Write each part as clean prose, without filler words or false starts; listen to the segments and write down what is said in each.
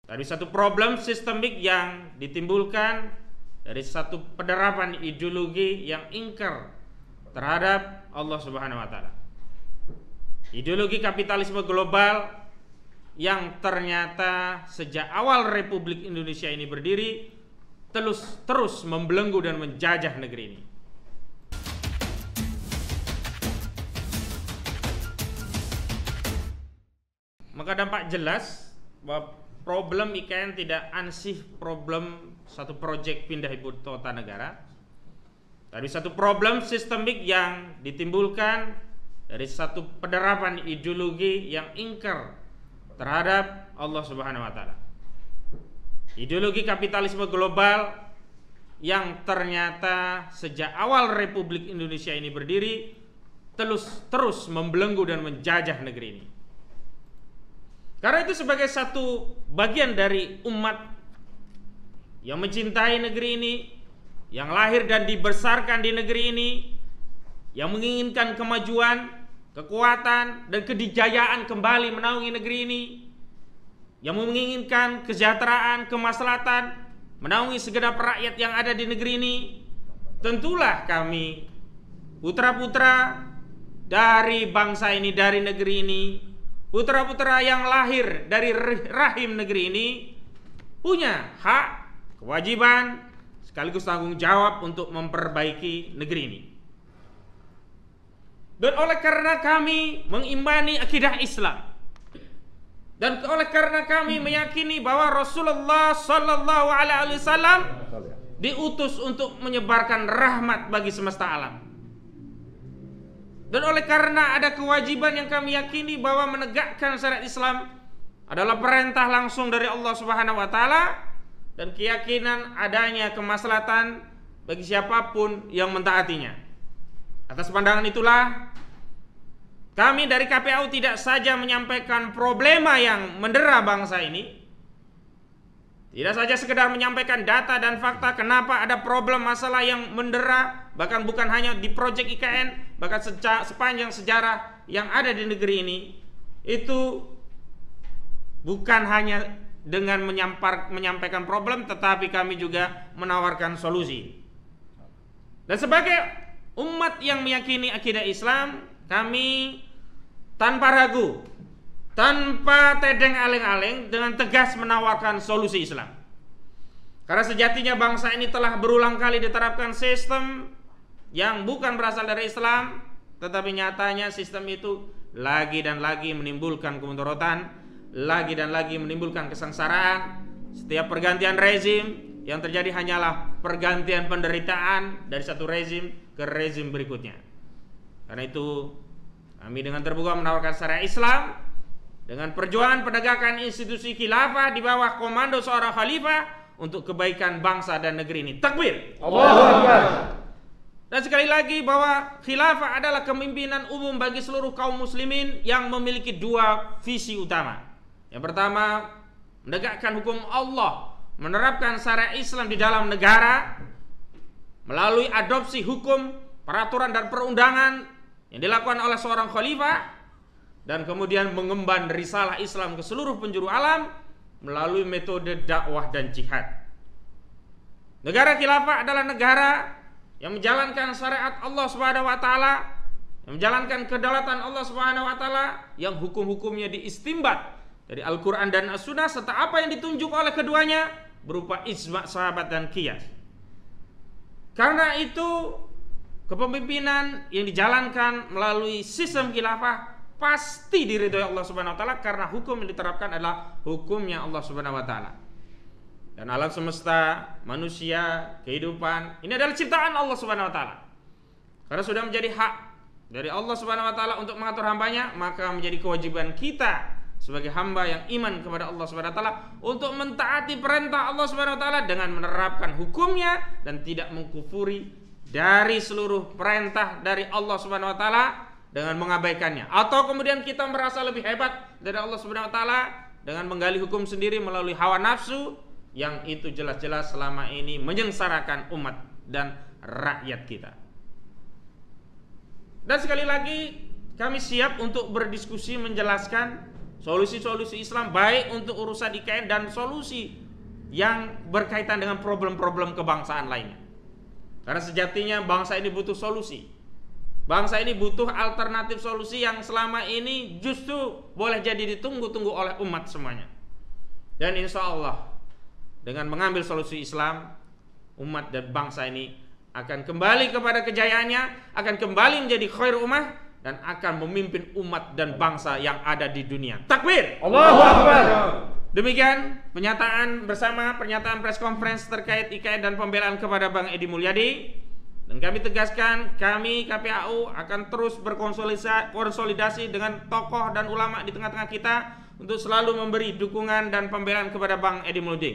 dari satu problem sistemik yang ditimbulkan dari satu penerapan ideologi yang ingkar terhadap Allah Subhanahu wa taala. Ideologi kapitalisme global yang ternyata sejak awal Republik Indonesia ini berdiri terus membelenggu dan menjajah negeri ini. Maka dampak jelas bahwa problem IKN tidak ansih problem satu proyek pindah ibu kota negara, dari satu problem sistemik yang ditimbulkan dari satu penerapan ideologi yang ingkar terhadap Allah Subhanahu wa taala. Ideologi kapitalisme global yang ternyata sejak awal Republik Indonesia ini berdiri terus membelenggu dan menjajah negeri ini. Karena itu sebagai satu bagian dari umat yang mencintai negeri ini, yang lahir dan dibesarkan di negeri ini, yang menginginkan kemajuan, kekuatan, dan kedijayaan kembali menaungi negeri ini, yang menginginkan kesejahteraan, kemaslahatan, menaungi segenap rakyat yang ada di negeri ini, tentulah kami, putra-putra dari bangsa ini, dari negeri ini, putra-putra yang lahir dari rahim negeri ini, punya hak, kewajiban, sekaligus tanggung jawab untuk memperbaiki negeri ini. Dan oleh karena kami mengimani akidah Islam, dan oleh karena kami meyakini bahwa Rasulullah Sallallahu Alaihi Wasallam diutus untuk menyebarkan rahmat bagi semesta alam, dan oleh karena ada kewajiban yang kami yakini bahwa menegakkan syariat Islam adalah perintah langsung dari Allah Subhanahu wa taala, dan keyakinan adanya kemaslahatan bagi siapapun yang mentaatinya. Atas pandangan itulah kami dari KPAU tidak saja menyampaikan problema yang mendera bangsa ini, tidak saja sekedar menyampaikan data dan fakta kenapa ada problem masalah yang mendera, bahkan bukan hanya di proyek IKN, bahkan sepanjang sejarah yang ada di negeri ini, itu bukan hanya dengan menyampaikan problem, tetapi kami juga menawarkan solusi. Dan sebagai umat yang meyakini akidah Islam, kami tanpa ragu, tanpa tedeng aleng-aleng, dengan tegas menawarkan solusi Islam. Karena sejatinya bangsa ini telah berulang kali diterapkan sistem yang bukan berasal dari Islam, tetapi nyatanya sistem itu lagi dan lagi menimbulkan kemudaratan, lagi dan lagi menimbulkan kesengsaraan. Setiap pergantian rezim yang terjadi hanyalah pergantian penderitaan dari satu rezim ke rezim berikutnya. Karena itu kami dengan terbuka menawarkan syariat Islam dengan perjuangan penegakan institusi khilafah di bawah komando seorang khalifah untuk kebaikan bangsa dan negeri ini. Takbir. Allahu Akbar. Dan sekali lagi bahwa khilafah adalah kepemimpinan umum bagi seluruh kaum muslimin yang memiliki dua visi utama. Yang pertama, menegakkan hukum Allah, menerapkan syariat Islam di dalam negara melalui adopsi hukum, peraturan dan perundangan yang dilakukan oleh seorang khalifah, dan kemudian mengemban risalah Islam ke seluruh penjuru alam melalui metode dakwah dan jihad. Negara khilafah adalah negara yang menjalankan syariat Allah Subhanahu wa taala, yang menjalankan kedaulatan Allah Subhanahu wa taala, yang hukum-hukumnya diistimbat dari Al-Qur'an dan As-Sunnah, serta apa yang ditunjuk oleh keduanya berupa ijma' sahabat dan qiyas. Karena itu kepemimpinan yang dijalankan melalui sistem khilafah pasti diridhoi Allah Subhanahu wa taala, karena hukum yang diterapkan adalah hukumnya Allah Subhanahu wa taala. Dan alam semesta, manusia, kehidupan ini adalah ciptaan Allah Subhanahu wa taala. Karena sudah menjadi hak dari Allah Subhanahu wa taala untuk mengatur hambanya, maka menjadi kewajiban kita sebagai hamba yang iman kepada Allah Subhanahu wa taala untuk mentaati perintah Allah Subhanahu wa taala dengan menerapkan hukumnya dan tidak mengkufuri dari seluruh perintah dari Allah Subhanahu wa taala dengan mengabaikannya, atau kemudian kita merasa lebih hebat dari Allah Subhanahu wa taala dengan menggali hukum sendiri melalui hawa nafsu yang itu jelas-jelas selama ini menyengsarakan umat dan rakyat kita. Dan sekali lagi kami siap untuk berdiskusi menjelaskan Solusi-solusi Islam baik untuk urusan IKN dan solusi yang berkaitan dengan problem-problem kebangsaan lainnya. Karena sejatinya bangsa ini butuh solusi. Bangsa ini butuh alternatif solusi yang selama ini justru boleh jadi ditunggu-tunggu oleh umat semuanya. Dan insya Allah dengan mengambil solusi Islam, umat dan bangsa ini akan kembali kepada kejayaannya, akan kembali menjadi khair ummah, dan akan memimpin umat dan bangsa yang ada di dunia. Takbir! Allahu Akbar. Demikian pernyataan press conference terkait IKN dan pembelaan kepada Bang Edi Mulyadi. Dan kami tegaskan, kami KPAU akan terus berkonsolidasi dengan tokoh dan ulama di tengah-tengah kita untuk selalu memberi dukungan dan pembelaan kepada Bang Edi Mulyadi.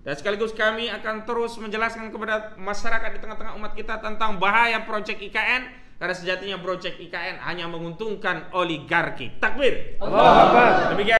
Dan sekaligus kami akan terus menjelaskan kepada masyarakat di tengah-tengah umat kita tentang bahaya proyek IKN. Karena sejatinya proyek IKN hanya menguntungkan oligarki. Takbir. Allahu Akbar. Demikian